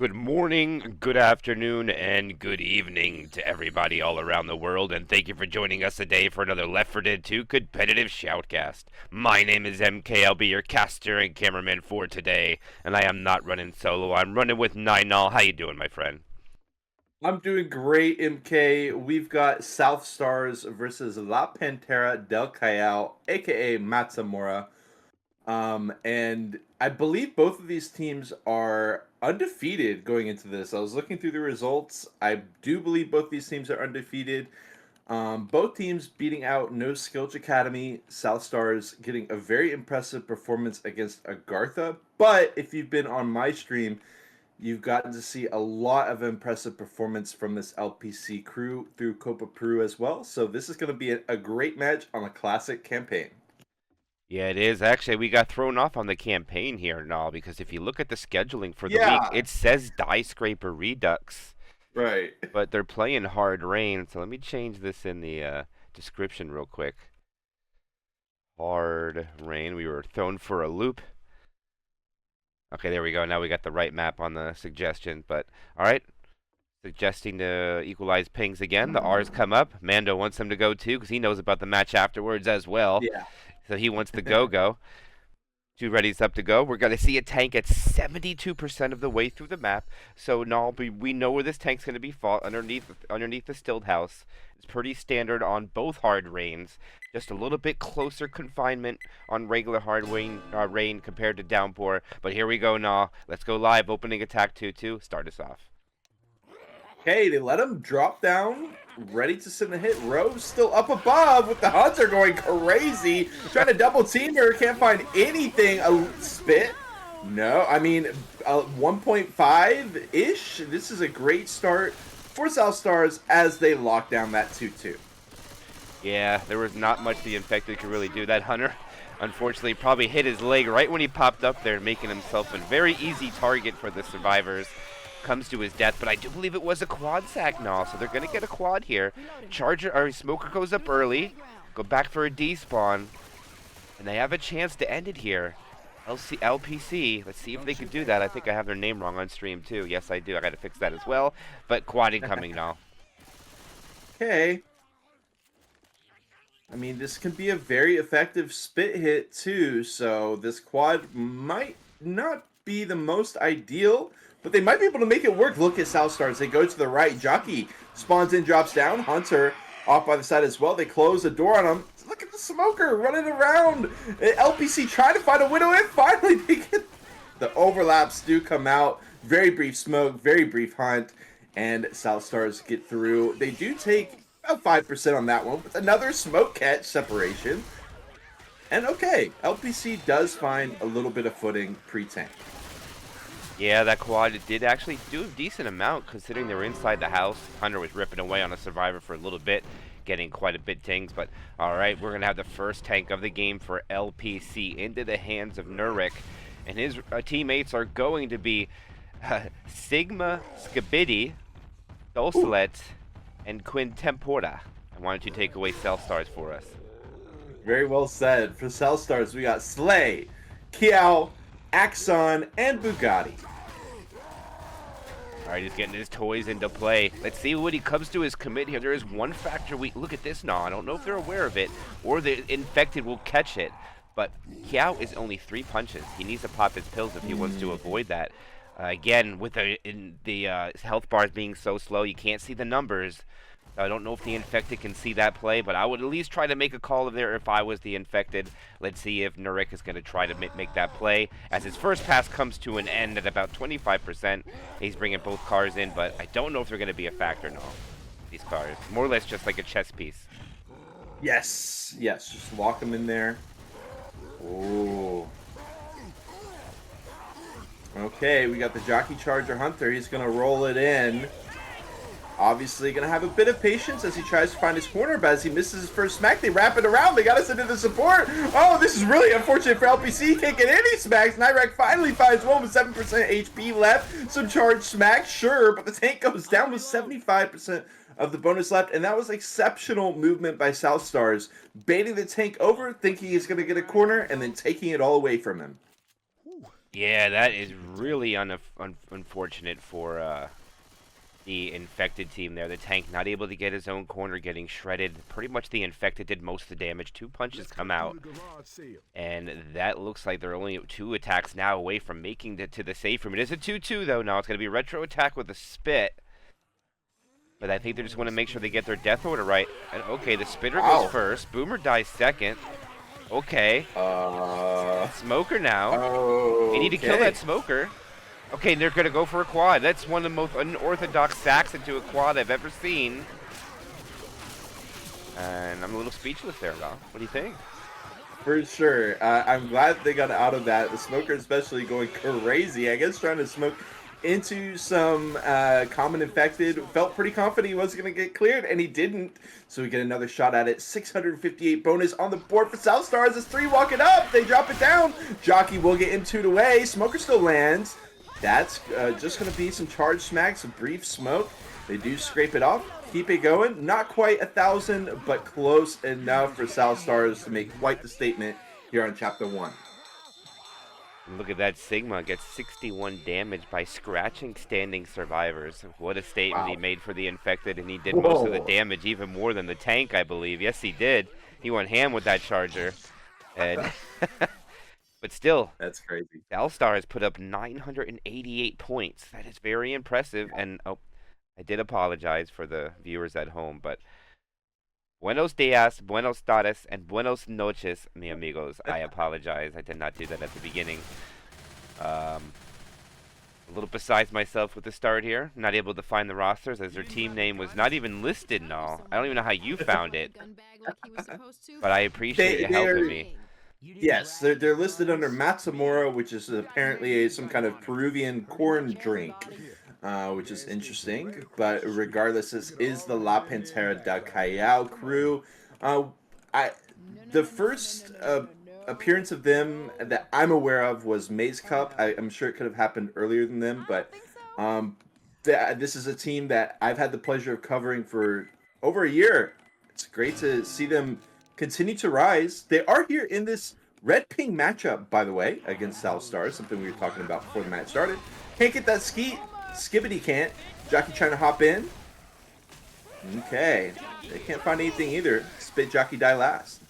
Good morning, good afternoon, and good evening to everybody all around the world, and thank you for joining us today for another Left 4 Dead 2 competitive shoutcast. My name is MK, I'll be your caster and cameraman for today, and I am not running solo, I'm running with Ninal. How you doing, my friend? I'm doing great, MK. We've got South Stars versus La Pantera del Callao, aka Matsamora. And I believe both of these teams are undefeated going into this. I was looking through the results. I do believe both these teams are undefeated. Both teams beating out No Skilch Academy. South Stars getting a very impressive performance against Agartha. But if you've been on my stream, you've gotten to see a lot of impressive performance from this LPC crew through Copa Peru as well. So this is going to be a great match on a classic campaign. Yeah, it is. Actually, we got thrown off on the campaign here and all, because if you look at the scheduling for the week, Yeah, it says Die Scraper Redux, right. but they're playing Hard Rain, so let me change this in the description real quick. Hard Rain, we were thrown for a loop. Okay, there we go. Now we got the right map on the suggestion. But all right, suggesting to equalize pings again. The R's come up. Mando wants them to go too because he knows about the match afterwards as well. Yeah. So he wants to go. Two readies up to go. We're going to see a tank at 72% of the way through the map. So now we know where this tank's going to be fought underneath the stilled house. It's pretty standard on both hard rains. Just a little bit closer confinement on regular hard rain compared to downpour. But here we go now. Let's go live. Opening attack 2-2. Start us off. Okay, they let him drop down, ready to send a hit. Rose still up above with the Hunter going crazy, trying to double team her. Can't find anything. A spit? No, I mean 1.5-ish. This is a great start for South Stars as they lock down that 2-2. Yeah, there was not much the infected could really do. That hunter, unfortunately, probably hit his leg right when he popped up there, making himself a very easy target for the survivors. Comes to his death, but I do believe it was a quad sack now, so they're going to get a quad here. Smoker goes up early, go back for a despawn, and they have a chance to end it here. LPC, let's see if they can do that. I think I have their name wrong on stream too. Yes, I do. I got to fix that as well, but quad incoming now. Okay. I mean, this can be a very effective spit hit too, so this quad might not be the most ideal, but they might be able to make it work. Look at South Stars. They go to the right. Jockey spawns in, drops down. Hunter off by the side as well. They close the door on him. Look at the smoker running around. LPC trying to find a window, and finally they get the overlaps do come out. Very brief smoke, very brief hunt, and South Stars get through. They do take about 5% on that one with another smoke catch separation. And okay, LPC does find a little bit of footing pre-tank. Yeah, that quad did actually do a decent amount considering they were inside the house. Hunter was ripping away on a survivor for a little bit, getting quite a bit tings. But all right, we're going to have the first tank of the game for LPC into the hands of Nurik. And his teammates are going to be Sigma Skibidi, Dulcelet, and Quintempora. I wanted to take away Cell Stars for us. Very well said. For Cell Stars, we got Slay, Kiao, Axon, and Bugatti. All right, he's getting his toys into play. Let's see what he comes to his commit here. There is one factor we look at this now. I don't know if they're aware of it or the infected will catch it, but Kiao is only 3 punches. He needs to pop his pills if he wants to avoid that. Again, with the health bars being so slow, you can't see the numbers. I don't know if the infected can see that play, but I would at least try to make a call there if I was the infected. Let's see if Nurik is going to try to make that play. As his first pass comes to an end at about 25%, he's bringing both cars in, but I don't know if they're going to be a factor now. These cars, more or less just like a chess piece. Yes, yes, just lock them in there. Ooh. Okay, we got the Jockey Charger Hunter. He's going to roll it in. Obviously going to have a bit of patience as he tries to find his corner, but as he misses his first smack, they wrap it around. They got us into the support. Oh, this is really unfortunate for LPC. He can't get any smacks. Nyrek finally finds one with 7% HP left. Some charged smacks, sure, but the tank goes down with 75% of the bonus left, and that was exceptional movement by South Stars, baiting the tank over, thinking he's going to get a corner, and then taking it all away from him. Yeah, that is really unfortunate for the infected team there. The tank not able to get his own corner, getting shredded. Pretty much the infected did most of the damage. 2 punches come out, and that looks like they're only 2 attacks now away from making it to the safe room. It is a 2-2 though. Now it's going to be retro attack with a spit. But I think they just want to make sure they get their death order right. And okay, the spitter goes first. Boomer dies second. Okay. Smoker now. They need to kill that smoker. Okay, they're going to go for a quad. That's one of the most unorthodox sacks into a quad I've ever seen. And I'm a little speechless there, though. What do you think? For sure. I'm glad they got out of that. The smoker especially going crazy. I guess trying to smoke into some common infected. Felt pretty confident he wasn't going to get cleared, and he didn't. So we get another shot at it. 658 bonus on the board for South Stars. It's 3 walking up. They drop it down. Jockey will get intoed away. Smoker still lands. That's just going to be some charge smacks, a brief smoke. They do scrape it off, keep it going. Not quite 1,000, but close enough for South Stars to make quite the statement here on Chapter 1. Look at that. Sigma gets 61 damage by scratching standing survivors. What a statement he made for the infected, and he did most of the damage, even more than the tank, I believe. Yes, he did. He went ham with that charger. And but still, that's crazy. Southstar has put up 988 points. That is very impressive. And oh, I did apologize for the viewers at home, but buenos dias, buenos tardes, and buenos noches, mi amigos. I apologize. I did not do that at the beginning. A little besides myself with the start here. Not able to find the rosters as their team name was not even listed and all. I don't even know how you found it, but I appreciate you helping me. Yes, they're listed under Matsamora, which is apparently some kind of Peruvian corn drink, which is interesting. But regardless, this is the La Pantera del Callao crew. The first appearance of them that I'm aware of was Maze Cup. I'm sure it could have happened earlier than them, but this is a team that I've had the pleasure of covering for over a year. It's great to see them continue to rise. They are here in this red-ping matchup, by the way, against South Stars, something we were talking about before the match started. Can't get that skeet. Skibbity can't. Jockey trying to hop in. Okay. They can't find anything either. Spit Jockey die last.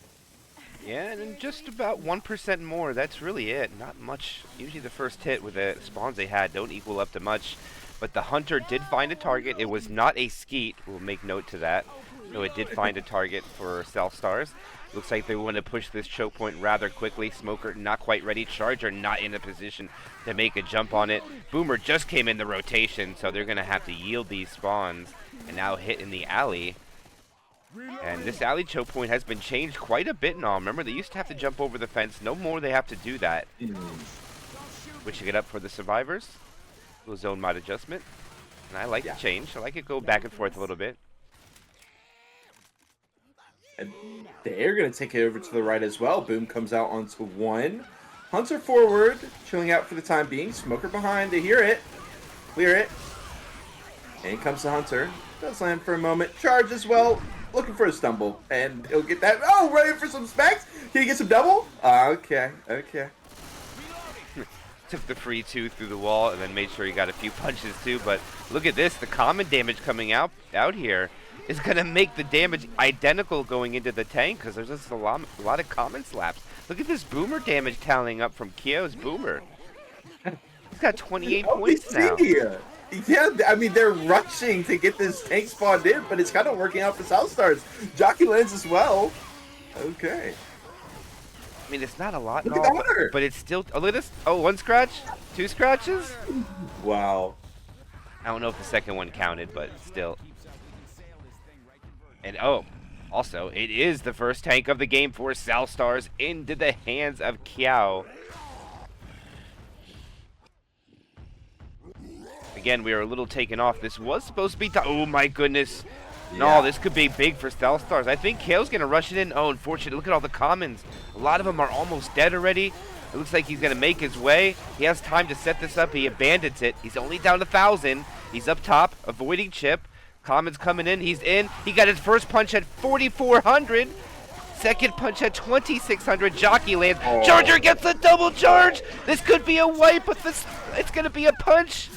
Yeah, and just about 1% more. That's really it. Not much. Usually the first hit with the spawns they had don't equal up to much. But the Hunter did find a target. It was not a skeet. We'll make note to that. So it did find a target for South Stars. Looks like they want to push this choke point rather quickly. Smoker not quite ready. Charger not in a position to make a jump on it. Boomer just came in the rotation, so they're going to have to yield these spawns and now hit in the alley. And this alley choke point has been changed quite a bit now. Remember, they used to have to jump over the fence. No more they have to do that. Switching it up for the survivors. Little zone mod adjustment. And I like the change. I like it go back and forth a little bit. And they're going to take it over to the right as well. Boom comes out onto 1. Hunter forward, chilling out for the time being. Smoker behind, they hear it. Clear it. And comes the Hunter. Does land for a moment. Charge as well. Looking for a stumble. And he'll get that. Oh, running for some specs. Can he get some double? Okay. Took the free 2 through the wall and then made sure he got a few punches too. But look at this. The common damage coming out here is going to make the damage identical going into the tank because there's just a lot of common slaps. Look at this Boomer damage tallying up from Kyo's Boomer. He's got 28 points now. Yeah, I mean, they're rushing to get this tank spawned in, but it's kind of working out for South Stars. Jockey lands as well. Okay. I mean, it's not a lot, look at that, but it's still... Oh, look at this. Oh, 1 scratch? 2 scratches? Wow. I don't know if the second one counted, but still... And oh, also, it is the first tank of the game for South Stars into the hands of Kiao. Again, we are a little taken off. This was supposed to be... Oh, my goodness. No, this could be big for South Stars. I think Kiao's going to rush it in. Oh, unfortunately, look at all the commons. A lot of them are almost dead already. It looks like he's going to make his way. He has time to set this up. He abandons it. He's only down to 1,000. He's up top, avoiding chip. Commons coming in. He's in. He got his first punch at 4,400. Second punch at 2600. Jockey lands. Oh. Charger gets a double charge. This could be a wipe, but it's gonna be a punch.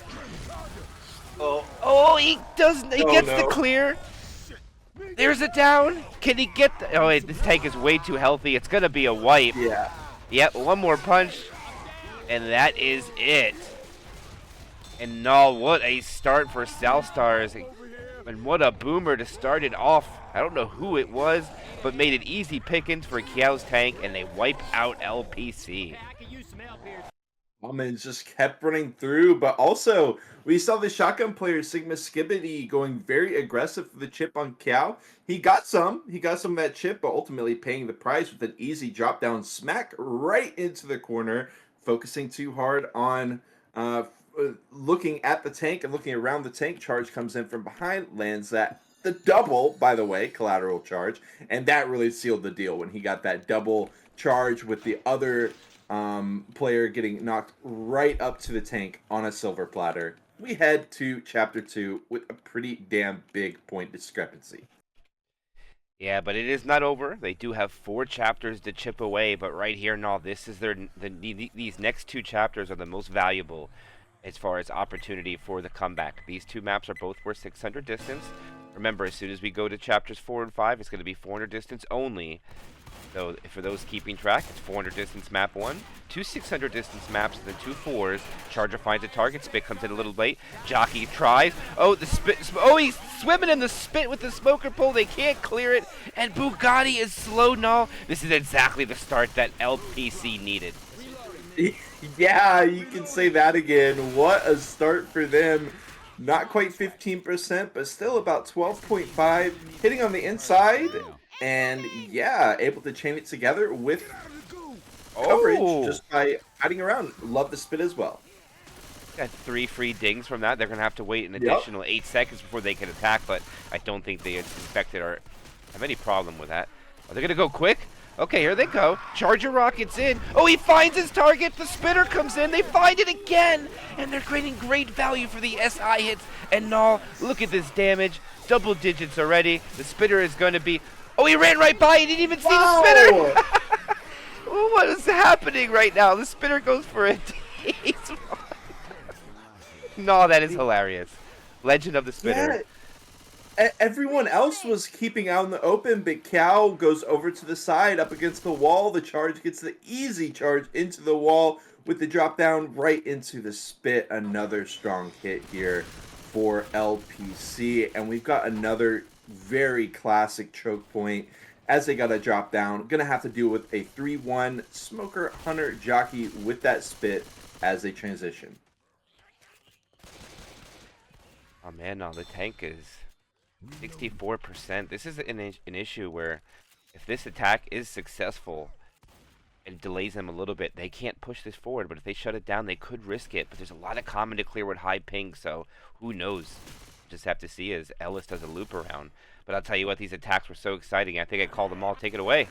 Oh, he doesn't. He gets the clear. There's a down. Can he get the... Oh, wait, this tank is way too healthy. It's going to be a wipe. Yeah. Yep, one more punch. And that is it. And no, what a start for South Stars. And what a boomer to start it off. I don't know who it was, but made it easy pickings for Kiao's tank, and they wipe out LPC. Almonds just kept running through, but also we saw the shotgun player Sigma Skibbity going very aggressive for the chip on Kiao. He got some of that chip, but ultimately paying the price with an easy drop down smack right into the corner, focusing too hard on looking at the tank and looking around the tank. Charge comes in from behind, lands that the double, by the way, collateral charge, and that really sealed the deal when he got that double charge with the other player getting knocked right up to the tank on a silver platter. We head to Chapter 2 with a pretty damn big point discrepancy. Yeah, but it is not over. They do have 4 chapters to chip away, but right here, no, this is these next 2 chapters are the most valuable as far as opportunity for the comeback. These 2 maps are both worth 600 distance. Remember, as soon as we go to chapters 4 and 5, it's going to be 400 distance only. So for those keeping track, it's 400 distance map 1, 2 600 distance maps, and then 2 4s. Charger finds a target. Spit comes in a little late. Jockey tries. Oh, the spit. Oh, he's swimming in the spit with the smoker pole. They can't clear it. And Bugatti is slow. No, this is exactly the start that LPC needed. Yeah, you can say that again. What a start for them. Not quite 15%, but still about 12.5. Hitting on the inside. And yeah, able to chain it together with coverage just by hiding around. Love the spit as well. Got 3 free dings from that. They're going to have to wait an additional 8 seconds before they can attack, but I don't think the infected have any problem with that. Are they going to go quick? Okay, here they go. Charger rockets in. Oh, he finds his target. The spitter comes in. They find it again. And they're creating great value for the SI hits. And no, look at this damage. Double digits already. The spitter is going to be... Oh, he ran right by. He didn't even see the spinner. What is happening right now? The spinner goes for it. No, that is hilarious. Legend of the spinner. Yeah. Everyone else was keeping out in the open, but Kiao goes over to the side up against the wall. The charge gets the easy charge into the wall with the drop down right into the spit. Another strong hit here for LPC. And we've got another very classic choke point as they got a drop down. Gonna have to deal with a 3-1 Smoker Hunter Jockey with that spit as they transition. Oh man, no, the tank is 64%. This is an issue where if this attack is successful and delays them a little bit, they can't push this forward, but if they shut it down, they could risk it. But there's a lot of common to clear with high ping, so who knows? Just have to see as Ellis does a loop around. But I'll tell you what, these attacks were so exciting. I think I called them all. Take it away.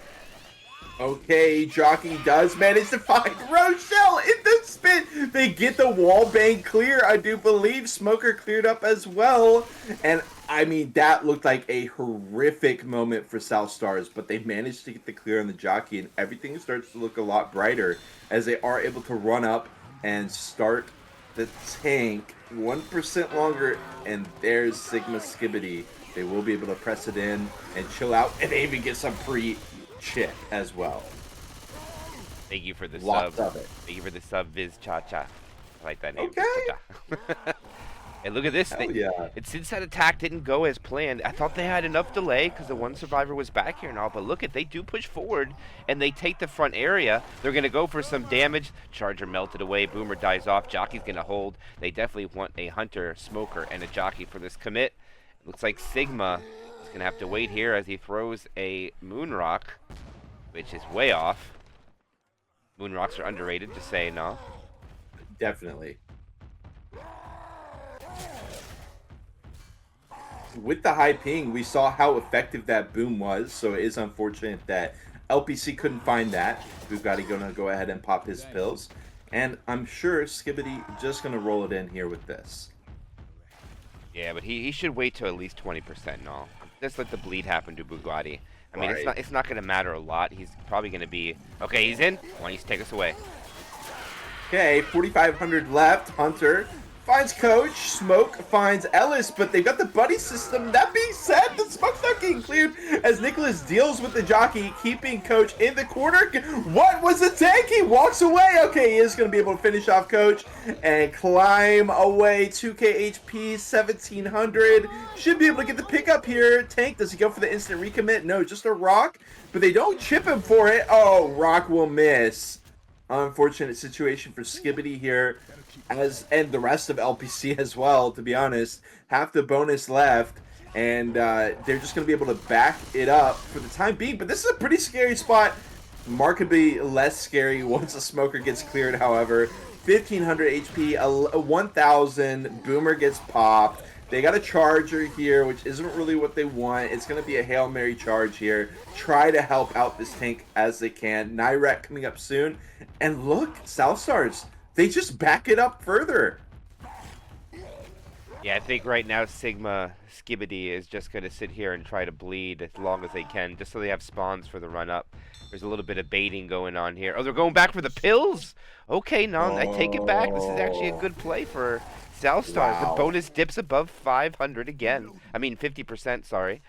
Okay, Jockey does manage to find Rochelle in the spin. They get the wall bang clear, I do believe. Smoker cleared up as well. And, I mean, that looked like a horrific moment for South Stars. But they managed to get the clear on the Jockey, and everything starts to look a lot brighter as they are able to run up and start the tank 1% longer. And there's Sigma Skibbity. They will be able to press it in and chill out, and they even get some pre-chip as well. Thank you for the Lots sub. of it. Thank you for the sub, Viz Cha Cha. I like that name. Okay. And look at this. Since that attack didn't go as planned, I thought they had enough delay because the one survivor was back here and all. But look at, they do push forward and they take the front area. They're going to go for some damage. Charger melted away. Boomer dies off. Jockey's going to hold. They definitely want a Hunter, Smoker, and a Jockey for this commit. Looks like Sigma is going to have to wait here as he throws a Moonrock, which is way off. Moonrocks are underrated, just saying, no. Definitely. With the high ping, we saw how effective that boom was, so it is unfortunate that LPC couldn't find that. Bugatti going to go ahead and pop his pills. And I'm sure Skibbity just going to roll it in here with this. Yeah, but he should wait till at least 20%, no. Just let the bleed happen to Bugatti. I mean, Right. it's not going to matter a lot. He's probably going to be okay. He's in. Why don't you take us away? Okay, 4,500 left. Hunter finds Coach. Smoke finds Ellis, but they've got the buddy system. That being said, the smoke's not getting cleared as Nicholas deals with the jockey, keeping Coach in the corner. What was the tank? He walks away. Okay, he is going to be able to finish off Coach and climb away. 2k HP, 1,700. Should be able to get the pickup here. Tank, does he go for the instant recommit? No, just a rock, but they don't chip him for it. Oh, rock will miss. Unfortunate situation for Skibbity here, and the rest of LPC as well, to be honest. Half the bonus left, and they're just going to be able to back it up for the time being. But this is a pretty scary spot. Markedly less scary once a smoker gets cleared, however. 1,500 HP, 1,000. Boomer gets popped. They got a charger here, which isn't really what they want. It's going to be a Hail Mary charge here. Try to help out this tank as they can. Nyrek coming up soon. And look, South Stars, they just back it up further. Yeah, I think right now Sigma Skibbity is just going to sit here and try to bleed as long as they can, just so they have spawns for the run-up. There's a little bit of baiting going on here. Oh, they're going back for the pills? Okay, no, I take it back. This is actually a good play for South Stars. Wow. The bonus dips above 500 again. I mean, 50%, sorry.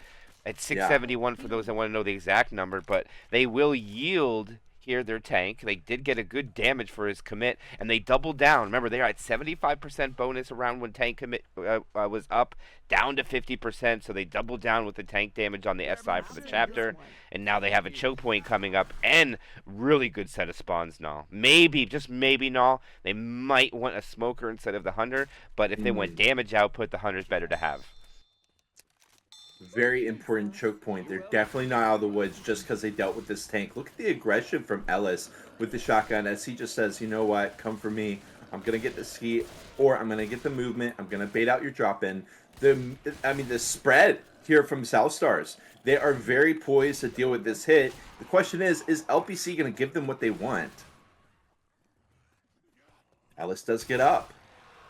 At 671 for those that want to know the exact number, but they will yield here their tank. They did get a good damage for his commit, and they doubled down. Remember, they are at 75% bonus around when tank commit was up, down to 50%, so they doubled down with the tank damage on the SI for the chapter, and now they have a choke point coming up, and really good set of spawns now. Maybe, just maybe, now they might want a smoker instead of the hunter, but if they want damage output, the hunter's better to have. Very important choke point. They're definitely not out of the woods just because they dealt with this tank. Look at the aggression from Ellis with the shotgun as he just says, you know what, come for me. I'm going to get the ski, or I'm going to get the movement. I'm going to bait out your drop-in. The spread here from South Stars, they are very poised to deal with this hit. The question is LPC going to give them what they want? Ellis does get up.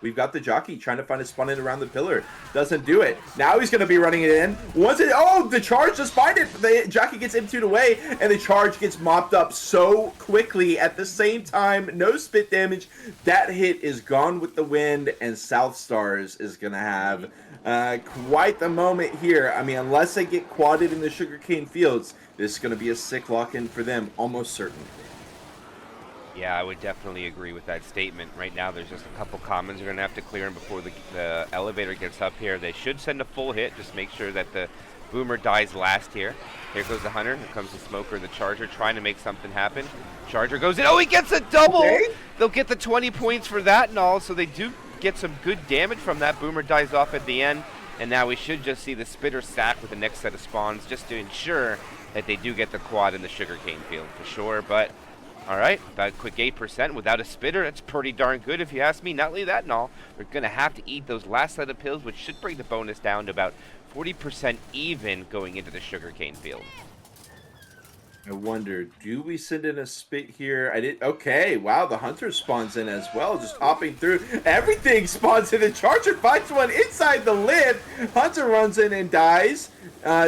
We've got the jockey trying to find a spawn in around the pillar. Doesn't do it. Now he's going to be running it in. Oh, the charge does find it. The jockey gets M2'd away, and the charge gets mopped up so quickly. At the same time, no spit damage. That hit is gone with the wind, and South Stars is going to have quite the moment here. I mean, unless they get quadded in the sugarcane fields, this is going to be a sick lock-in for them, almost certain. Yeah, I would definitely agree with that statement. Right now, there's just a couple commons they're going to have to clear them before the elevator gets up here. They should send a full hit. Just make sure that the boomer dies last here. Here goes the hunter. Here comes the smoker, the charger, trying to make something happen. Charger goes in. Oh, he gets a double! Okay. They'll get the 20 points for that and all, so they do get some good damage from that. Boomer dies off at the end. And now we should just see the spitter sack with the next set of spawns just to ensure that they do get the quad in the sugarcane field for sure. But all right, about a quick 8% without a spitter. That's pretty darn good if you ask me. Not only that and all, we're going to have to eat those last set of pills, which should bring the bonus down to about 40% even going into the sugarcane field. I wonder, do we send in a spit here? Okay, wow, the hunter spawns in as well, just hopping through. Everything spawns in. The charger finds one inside the lid. Hunter runs in and dies.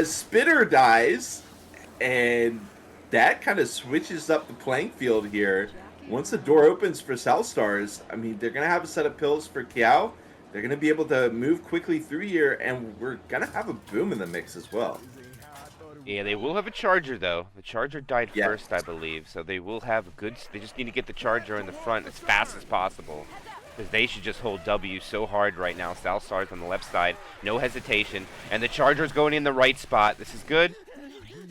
Spitter dies. And that kind of switches up the playing field here. Once the door opens for South Stars, I mean, they're going to have a set of pills for Kiao. They're going to be able to move quickly through here, and we're going to have a boom in the mix as well. Yeah, they will have a charger, though. The charger died first, I believe, so they will have a good... They just need to get the charger in the front as fast as possible, because they should just hold W so hard right now. South Stars on the left side, no hesitation, and the charger's going in the right spot. This is good.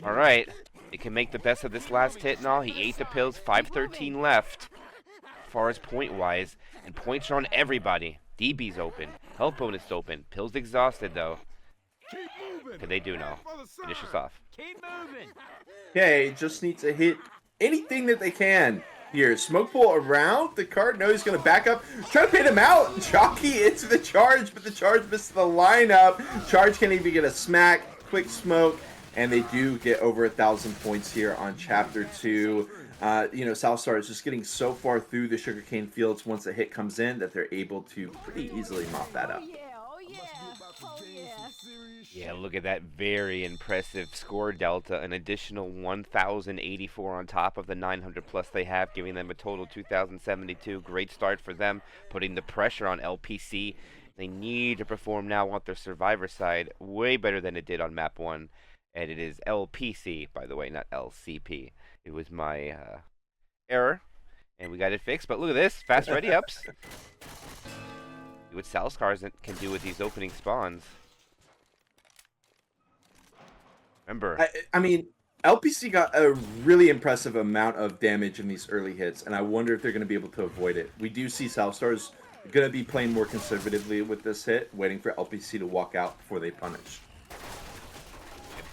All right. They can make the best of this last hit and all. He ate the pills. 5:13 left as far as point-wise. And points are on everybody. DB's open. Health bonus open. Pills exhausted, though. What can they do now? Finish us off. Okay, just need to hit anything that they can here. Smoke pull around the cart. No, he's going to back up. Try to pin him out. Jockey into the charge, but the charge missed the lineup. Charge can't even get a smack. Quick smoke. And they do get over 1,000 points here on Chapter 2. South Star is just getting so far through the sugarcane fields once a hit comes in that they're able to pretty easily mop that up. Oh yeah, oh yeah, oh yeah. Yeah, look at that very impressive score delta. An additional 1,084 on top of the 900 plus they have, giving them a total 2,072. Great start for them, putting the pressure on LPC. They need to perform now on their survivor side way better than it did on map 1. And it is LPC, by the way, not LCP. It was my error, and we got it fixed. But look at this, fast ready ups. See what Salskars can do with these opening spawns. Remember, I mean, LPC got a really impressive amount of damage in these early hits, and I wonder if they're going to be able to avoid it. We do see Southstars going to be playing more conservatively with this hit, waiting for LPC to walk out before they punish.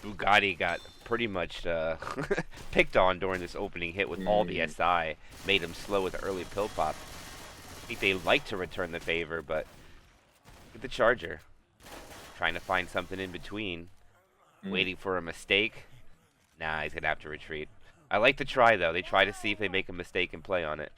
Bugatti got pretty much picked on during this opening hit with all the SI, made him slow with the early pill pop. I think they like to return the favor, but look at the Charger. Trying to find something in between. Waiting for a mistake. Nah, he's going to have to retreat. I like to try, though. They try to see if they make a mistake and play on it.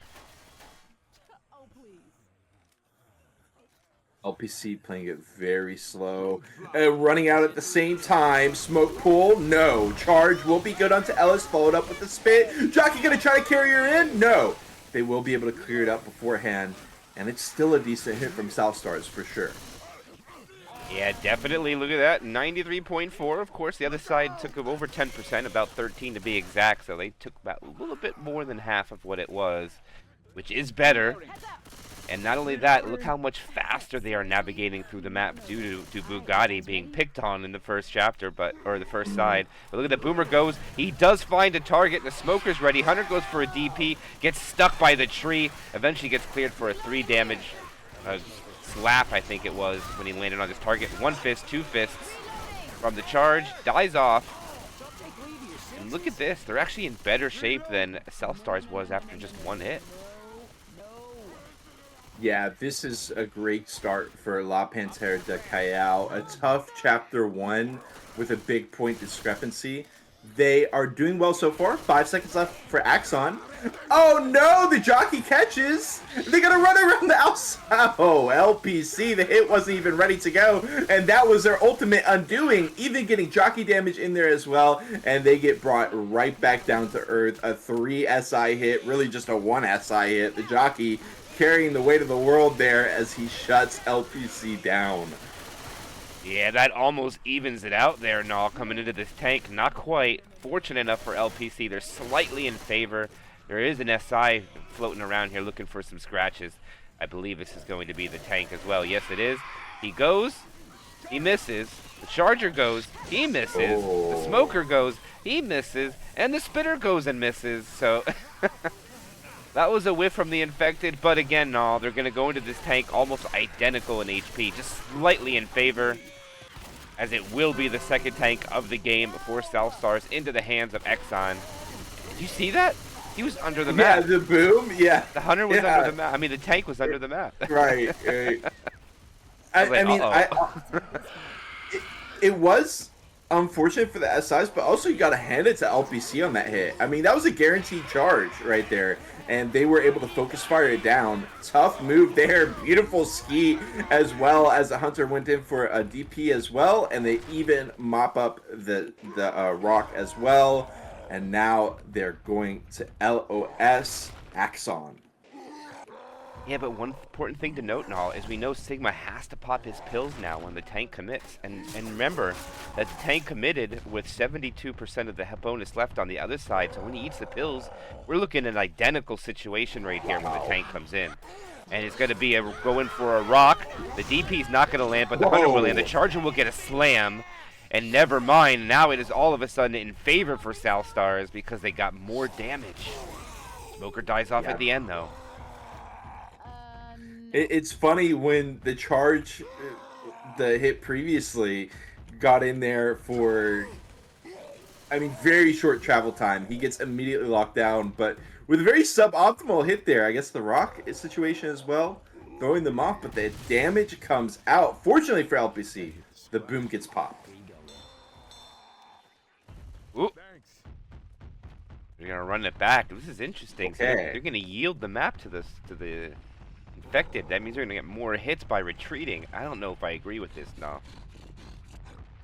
LPC playing it very slow. Running out at the same time. Smoke pool? No. Charge will be good onto Ellis. Followed up with the spit. Jockey going to try to carry her in? No. They will be able to clear it up beforehand. And it's still a decent hit from Southstars for sure. Yeah, definitely. Look at that. 93.4. Of course, the other side took over 10%, about 13 to be exact. So they took about a little bit more than half of what it was, which is better. And not only that, look how much faster they are navigating through the map due to Bugatti being picked on in the first chapter, or the first side. But look at the Boomer goes. He does find a target. The Smoker's ready. Hunter goes for a DP, gets stuck by the tree, eventually gets cleared for a 3 damage slap, I think it was, when he landed on his target. 1 fist, 2 fists from the charge, dies off. And look at this. They're actually in better shape than Southstars was after just 1 hit. Yeah, this is a great start for La Pantera de Callao. A tough chapter 1 with a big point discrepancy. They are doing well so far. 5 seconds left for Axon. Oh no, the jockey catches. They're gonna run around the outside. Oh, LPC, the hit wasn't even ready to go. And that was their ultimate undoing, even getting jockey damage in there as well. And they get brought right back down to earth. A 3 SI hit, really just a 1 SI hit. The jockey carrying the weight of the world there as he shuts LPC down. Yeah, that almost evens it out there, Null, coming into this tank. Not quite. Fortunate enough for LPC. They're slightly in favor. There is an SI floating around here looking for some scratches. I believe this is going to be the tank as well. Yes, it is. He goes. He misses. The Charger goes. He misses. The Smoker goes. He misses. And the Spitter goes and misses. So that was a whiff from the Infected. But again, Null, they're going to go into this tank almost identical in HP. Just slightly in favor, as it will be the second tank of the game for Southstars into the hands of Exxon. Did you see that? He was under the map. Yeah, the boom, yeah. The Hunter was under the map. I mean, the tank was under the map. Right. It was unfortunate for the SIs, but also you got to hand it to LPC on that hit. I mean, that was a guaranteed charge right there, and they were able to focus fire it down. Tough move there. Beautiful ski, as well as the Hunter went in for a DP as well, and they even mop up the rock as well. And now they're going to LOS Axon. Yeah, but one important thing to note, Null, is we know Sigma has to pop his pills now when the tank commits. And remember that the tank committed with 72% of the bonus left on the other side. So when he eats the pills, we're looking at an identical situation right here when the tank comes in. And it's going to be going for a rock. The DP's not going to land, but the Hunter will land. The Charger will get a slam. And never mind, now it is all of a sudden in favor for Southstars because they got more damage. Smoker dies off at the end, though. It's funny when the charge, the hit previously, got in there for, I mean, very short travel time. He gets immediately locked down, but with a very suboptimal hit there. I guess the rock situation as well, throwing them off, but the damage comes out. Fortunately for LPC, the boom gets popped. Ooh. They're gonna run it back. This is interesting. Okay. So they're gonna yield the map to the Infected. That means they're gonna get more hits by retreating. I don't know if I agree with this now.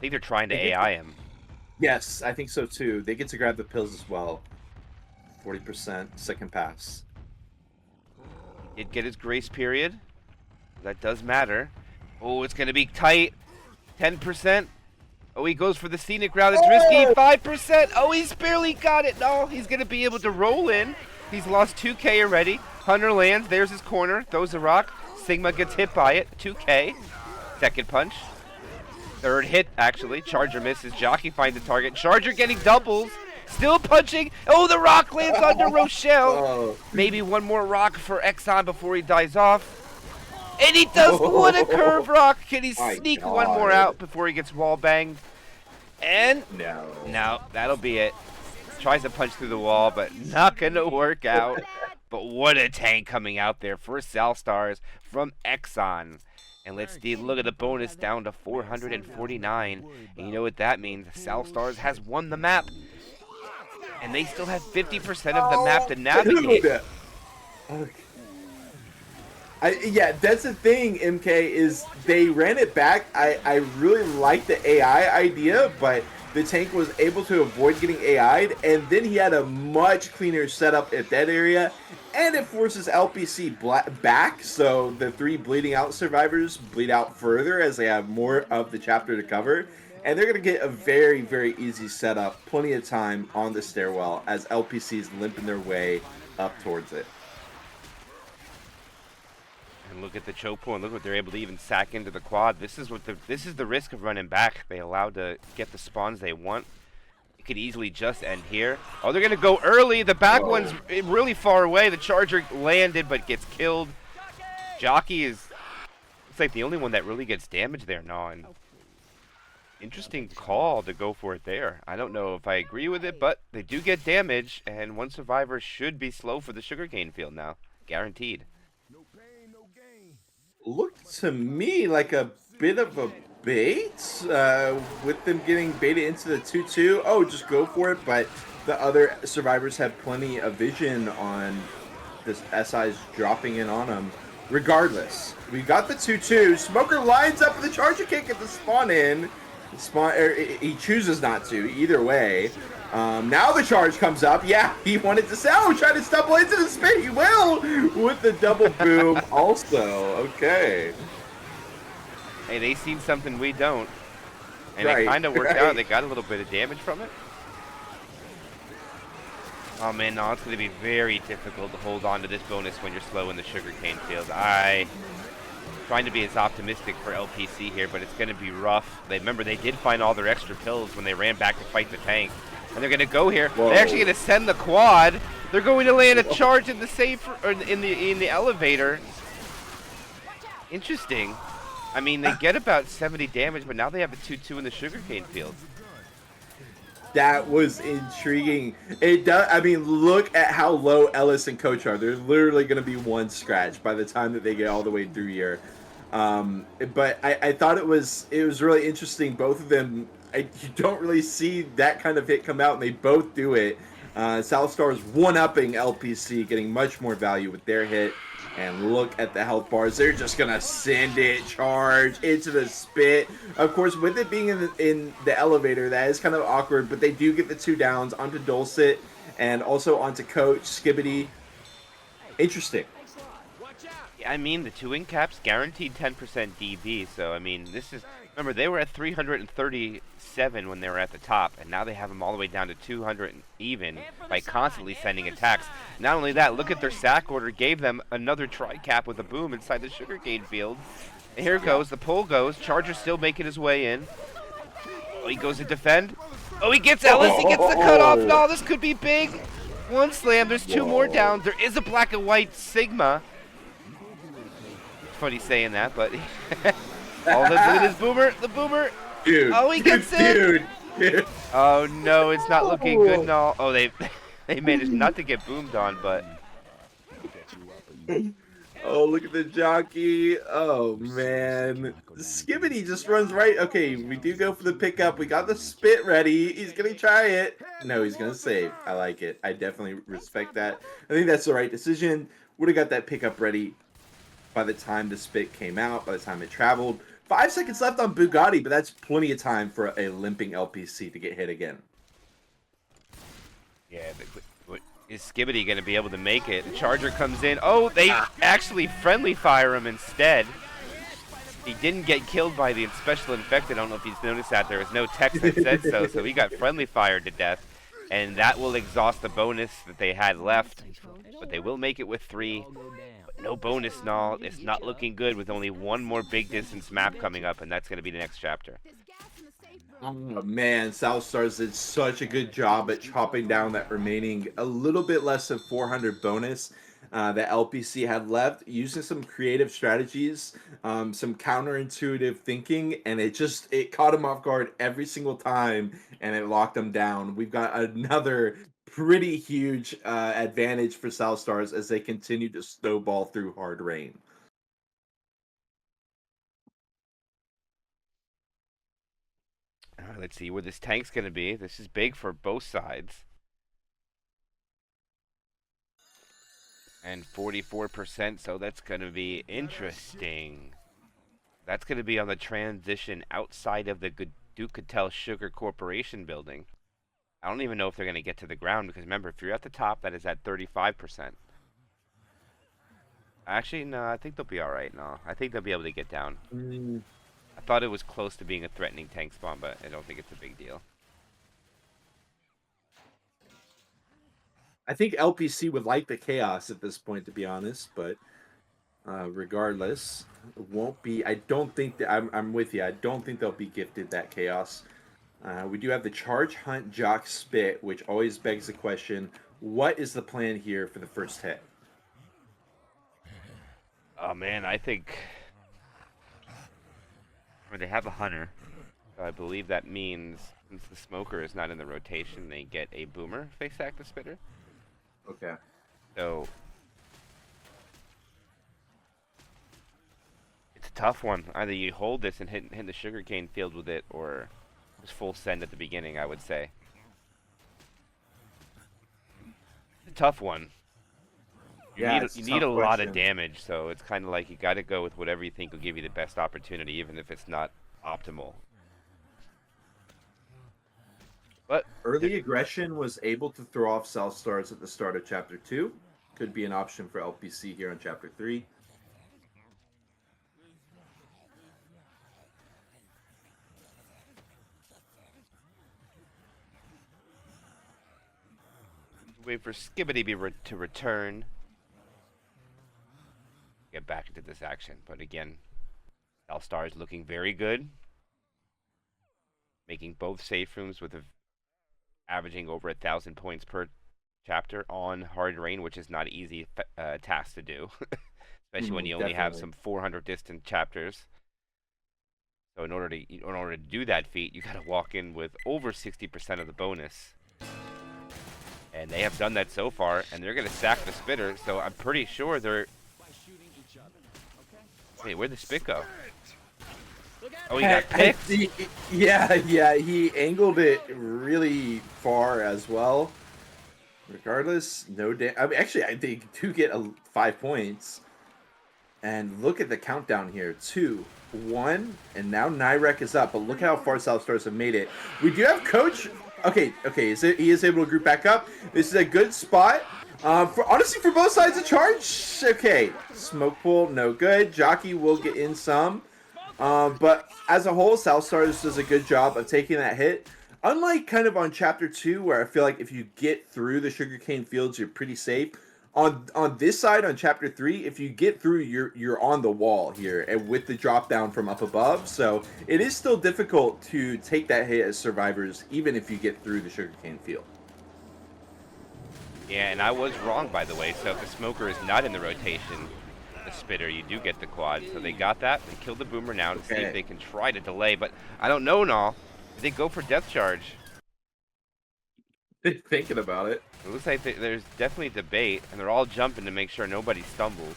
think they're trying to They get AI him. Yes, I think so too. They get to grab the pills as well. 40% second pass. Did get his grace period. That does matter. Oh, it's going to be tight. 10%. Oh, he goes for the scenic route. It's risky. 5%. Oh, he's barely got it. No, he's going to be able to roll in. He's lost 2K already. Hunter lands. There's his corner. Throws a rock. Sigma gets hit by it. 2K. Second punch. Third hit, actually. Charger misses. Jockey finds the target. Charger getting doubles. Still punching. Oh, the rock lands onto Rochelle. Maybe one more rock for Exxon before he dies off. And he does. What a curve rock. Can he sneak one more out before he gets wall banged? And no, that'll be it. Tries to punch through the wall, but not going to work out. But what a tank coming out there for South Stars from Exxon. And let's look at the bonus down to 449. And you know what that means? South Stars has won the map. And they still have 50% of the map to navigate. Okay. Yeah, that's the thing, MK, is they ran it back. I really like the AI idea, but the tank was able to avoid getting AI'd, and then he had a much cleaner setup at that area, and it forces LPC back, so the 3 bleeding out survivors bleed out further as they have more of the chapter to cover, and they're going to get a very, very easy setup, plenty of time on the stairwell as LPC's limping their way up towards it. And look at the choke point. Look what they're able to even sack into the quad. This is the risk of running back. They allowed to get the spawns they want. It could easily just end here. Oh, they're gonna go early. The back one's really far away. The Charger landed but gets killed. Jockey is looks like the only one that really gets damaged there, and interesting call to go for it there. I don't know if I agree with it, but they do get damage, and one survivor should be slow for the sugarcane field now. Guaranteed. Looked to me like a bit of a bait with them getting baited into the 2-2. Oh, just go for it, but the other survivors have plenty of vision on this SI's dropping in on them. Regardless, we got the 2-2. Smoker lines up with the Charger kick at the spawn in. He chooses not to, either way. Now the charge comes up. Yeah, he wanted to say, oh, try to stumble into the spin. He will with the double boom also. Okay. Hey, they seen something we don't. And Right, it kind of worked right. out. They got a little bit of damage from it. Oh, man, no, it's going to be very difficult to hold on to this bonus when you're slow in the sugarcane field. Trying to be as optimistic for LPC here, but it's going to be rough. Remember, they did find all their extra pills when they ran back to fight the tank. And they're going to go here. Whoa. They're actually going to send the quad. They're going to land a charge in the safe or in the elevator. Interesting. I mean, they get about 70 damage, but now they have a 2-2 in the sugarcane field. That was intriguing. It does. I mean, look at how low Ellis and Coach are. They're literally going to be one scratch by the time that they get all the way through here. But I thought it was really interesting. Both of them, you don't really see that kind of hit come out, and they both do it. South Stars one-upping LPC, getting much more value with their hit. And look at the health bars. They're just going to send it, charge into the spit. Of course, with it being in the elevator, that is kind of awkward. But they do get the 2 downs onto Dulcet and also onto Coach, Skibbity. Interesting. Yeah, I mean, the 2 in caps guaranteed 10% DB. So, I mean, this is... Remember, they were at 337 when they were at the top, and now they have them all the way down to 200 even by constantly sending attacks. Not only that, look at their sack order. Gave them another tri-cap with a boom inside the sugarcane field. And here goes. The pull goes. Charger still making his way in. Oh, he goes to defend. Oh, he gets Ellis. He gets the cutoff. No, this could be big. One slam. There's 2 more down. There is a black and white Sigma. It's funny saying that, but... All look at his boomer, the boomer. Dude. Oh, he gets in. Dude. Oh no, it's not looking good. No. Oh, they managed not to get boomed on, but. Oh, look at the jockey. Oh man, Skibbity just runs right. Okay, we do go for the pickup. We got the spit ready. He's gonna try it. No, he's gonna save. I like it. I definitely respect that. I think that's the right decision. Would have got that pickup ready by the time the spit came out, by the time it traveled. 5 seconds left on Bugatti, but that's plenty of time for a limping LPC to get hit again. Yeah, is Skibbity going to be able to make it? The Charger comes in. Oh, they actually friendly fire him instead. He didn't get killed by the special infected. I don't know if he's noticed that. There was no text that said so, so he got friendly fired to death. And that will exhaust the bonus that they had left. But they will make it with 3. But no bonus, no. It's not looking good with only one more big distance map coming up, and that's going to be the next chapter. Oh man, South Stars did such a good job at chopping down that remaining a little bit less than 400 bonus that LPC had left, using some creative strategies, some counterintuitive thinking, and it caught him off guard every single time, and it locked him down. We've got another pretty huge advantage for South Stars as they continue to snowball through hard rain. Let's see where this tank's going to be. This is big for both sides. And 44%, so that's going to be interesting. That's going to be on the transition outside of the Ducatel Sugar Corporation building. I don't even know if they're going to get to the ground, because remember, if you're at the top, that is at 35%. Actually, no, I think they'll be alright. No, I think they'll be able to get down. I thought it was close to being a threatening tank spawn, but I don't think it's a big deal. I think LPC would like the chaos at this point, to be honest, but regardless, it won't be. I don't think that I'm with you. I don't think they'll be gifted that chaos. We do have the Charge Hunt Jock Spit, which always begs the question: what is the plan here for the first hit? Oh man, I think they have a hunter. So I believe that means since the smoker is not in the rotation, they get a boomer face active spitter. Okay. So it's a tough one. Either you hold this and hit the sugarcane field with it, or just full send at the beginning, I would say. It's a tough one. You need a lot of damage, so it's kind of like you got to go with whatever you think will give you the best opportunity, even if it's not optimal. But early aggression was able to throw off South Stars at the start of Chapter 2. Could be an option for LPC here on Chapter 3. Wait for Skibbity to return. Get back into this action, but again, South Stars looking very good. Making both safe rooms with averaging over 1,000 points per chapter on hard rain, which is not an easy task to do, especially when you only have some 400 distant chapters. So in order to do that feat, you got to walk in with over 60% of the bonus, and they have done that so far. And they're going to sack the spitter, so I'm pretty sure they're. Wait, where'd the spit go? Oh, he got picked? Yeah, he angled it really far as well. Regardless, no damage. I mean, actually, I think do get 5 points. And look at the countdown here. 2, 1, and now Nyrek is up. But look how far South Stars have made it. We do have Coach. Okay, he is able to group back up. This is a good spot. Honestly, for both sides of charge, okay. Smoke pool, no good. Jockey will get in some. But as a whole, South Stars does a good job of taking that hit. Unlike kind of on Chapter 2, where I feel like if you get through the sugarcane fields, you're pretty safe. On this side, on Chapter 3, if you get through, you're on the wall here, and with the drop down from up above. So it is still difficult to take that hit as survivors, even if you get through the sugarcane field. Yeah, and I was wrong, by the way. So if the smoker is not in the rotation, the spitter, you do get the quad. So they got that. They killed the boomer now to see if they can try to delay. But I don't know, Nall. They go for death charge. They're thinking about it. It looks like there's definitely debate, and they're all jumping to make sure nobody stumbles.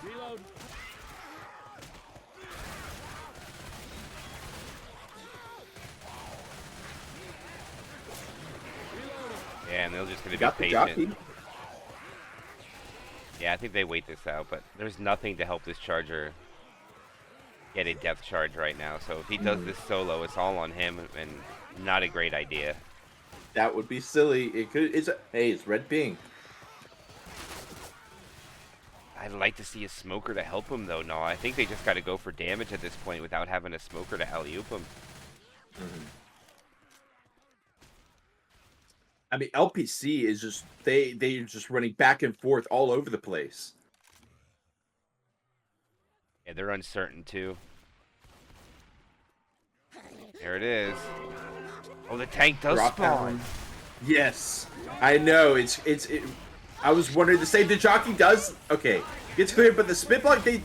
Reload. Yeah, and they're just going to be patient. Yeah, I think they wait this out, but there's nothing to help this charger get a depth charge right now. So if he does Mhm. this solo, it's all on him, and not a great idea. That would be silly. It could. Hey, it's red pink. I'd like to see a smoker to help him, though. No, I think they just got to go for damage at this point without having a smoker to alley-oop him. Mhm. I mean, LPC is just they're just running back and forth all over the place. Yeah, they're uncertain, too. There it is. Oh, the tank does Drop spawn. down. Yes, I know. I was wondering the same. The jockey does okay. Gets clear, but the spit block they.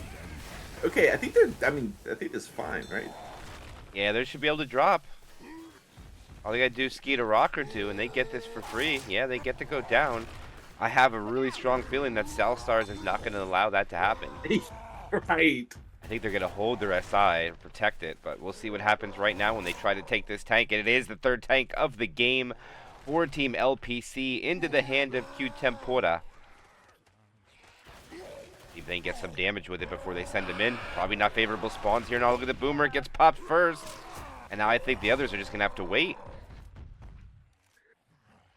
Okay, I think they're. I mean, I think that's fine, right? Yeah, they should be able to drop. All they gotta do is skeet a rock or two, and they get this for free. Yeah, they get to go down. I have a really strong feeling that South Stars is not going to allow that to happen. Right. I think they're going to hold their SI and protect it, but we'll see what happens right now when they try to take this tank. And it is the third tank of the game for Team LPC into the hand of Q Tempora. See if they can get some damage with it before they send him in. Probably not favorable spawns here. Now look at the boomer. It gets popped first. And now I think the others are just going to have to wait.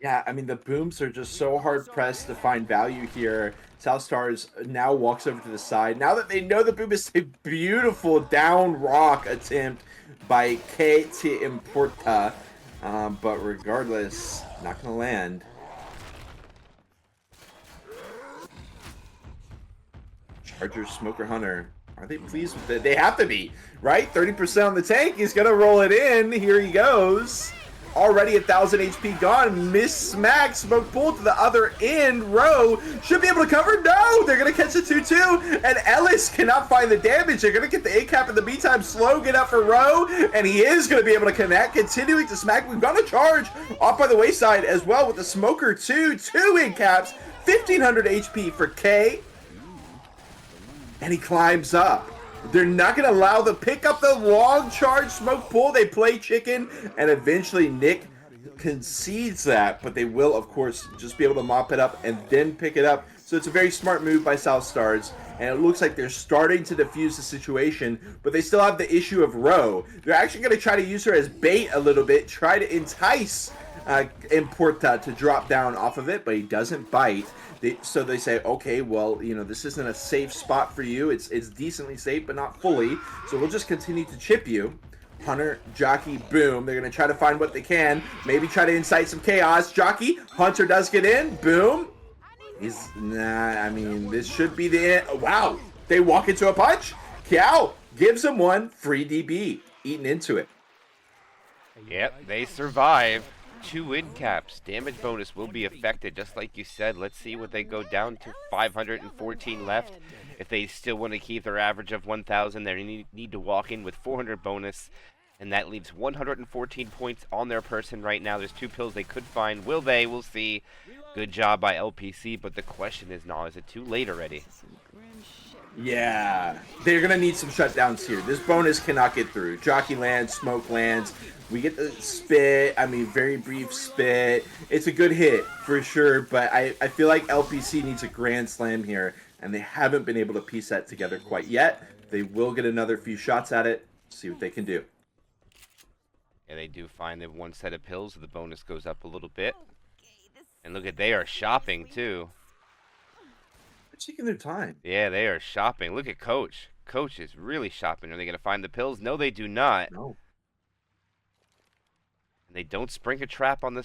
Yeah, I mean, the booms are just so hard pressed to find value here. South Stars now walks over to the side. Now that they know the boom is a beautiful down rock attempt by KT Importa. But regardless, not going to land. Charger, Smoker, Hunter. Are they pleased with it? They have to be, right? 30% on the tank. He's going to roll it in. Here he goes. Already 1,000 HP gone. Miss Smack. Smoke pull to the other end. Row should be able to cover. No, they're going to catch the 2-2. And Ellis cannot find the damage. They're going to get the A-cap in the meantime. Slow get up for Row. And he is going to be able to connect. Continuing to smack. We've got a charge off by the wayside as well with the Smoker 2. 2 in-caps. 1,500 HP for K. And he climbs up. They're not going to allow the pick up the long charge smoke pull. They play chicken, and eventually Nick concedes that, but they will, of course, just be able to mop it up and then pick it up. So it's a very smart move by South Stars, and it looks like they're starting to defuse the situation, but they still have the issue of Row. They're actually going to try to use her as bait a little bit, try to entice Importa to drop down off of it, but he doesn't bite. So they say, okay, well, you know, this isn't a safe spot for you. It's decently safe, but not fully. So we'll just continue to chip you. Hunter, Jockey, boom. They're going to try to find what they can. Maybe try to incite some chaos. Jockey, Hunter does get in. Boom. I mean, this should be the end. Wow. They walk into a punch. Kiao gives him one. Free DB. Eating into it. Yep, they survive. 2 win caps. Damage bonus will be affected, just like you said. Let's see what they go down to. 514 left. If they still want to keep their average of 1,000, they need to walk in with 400 bonus, and that leaves 114 points on their person right now. There's 2 pills they could find. Will they? We'll see. Good job by LPC, but the question is now, is it too late already? Yeah, they're going to need some shutdowns here. This bonus cannot get through. Jockey lands, Smoke lands. We get the spit. I mean, very brief spit. It's a good hit for sure, but I feel like LPC needs a grand slam here, and they haven't been able to piece that together quite yet. They will get another few shots at it, see what they can do. Yeah, they do find them 1 set of pills, so the bonus goes up a little bit. And look at, they are shopping too. They're taking their time. Yeah, they are shopping. Look at Coach. Coach is really shopping. Are they going to find the pills? No, they do not. No. And they don't spring a trap on the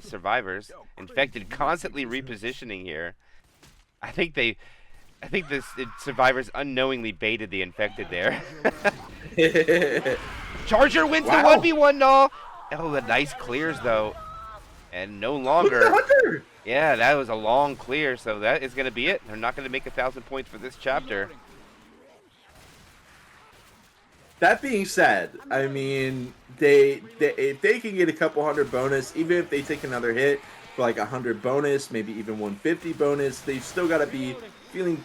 survivors. Infected constantly repositioning here. I think the survivors unknowingly baited the infected there. Charger wins the 1v1, no. Oh, the nice clears though. And no longer. Look at the Hunter. Yeah, that was a long clear, so that is going to be it. They're not going to make 1,000 points for this chapter. That being said, I mean, if they can get a couple hundred bonus, even if they take another hit for like 100 bonus, maybe even 150 bonus, they've still got to be feeling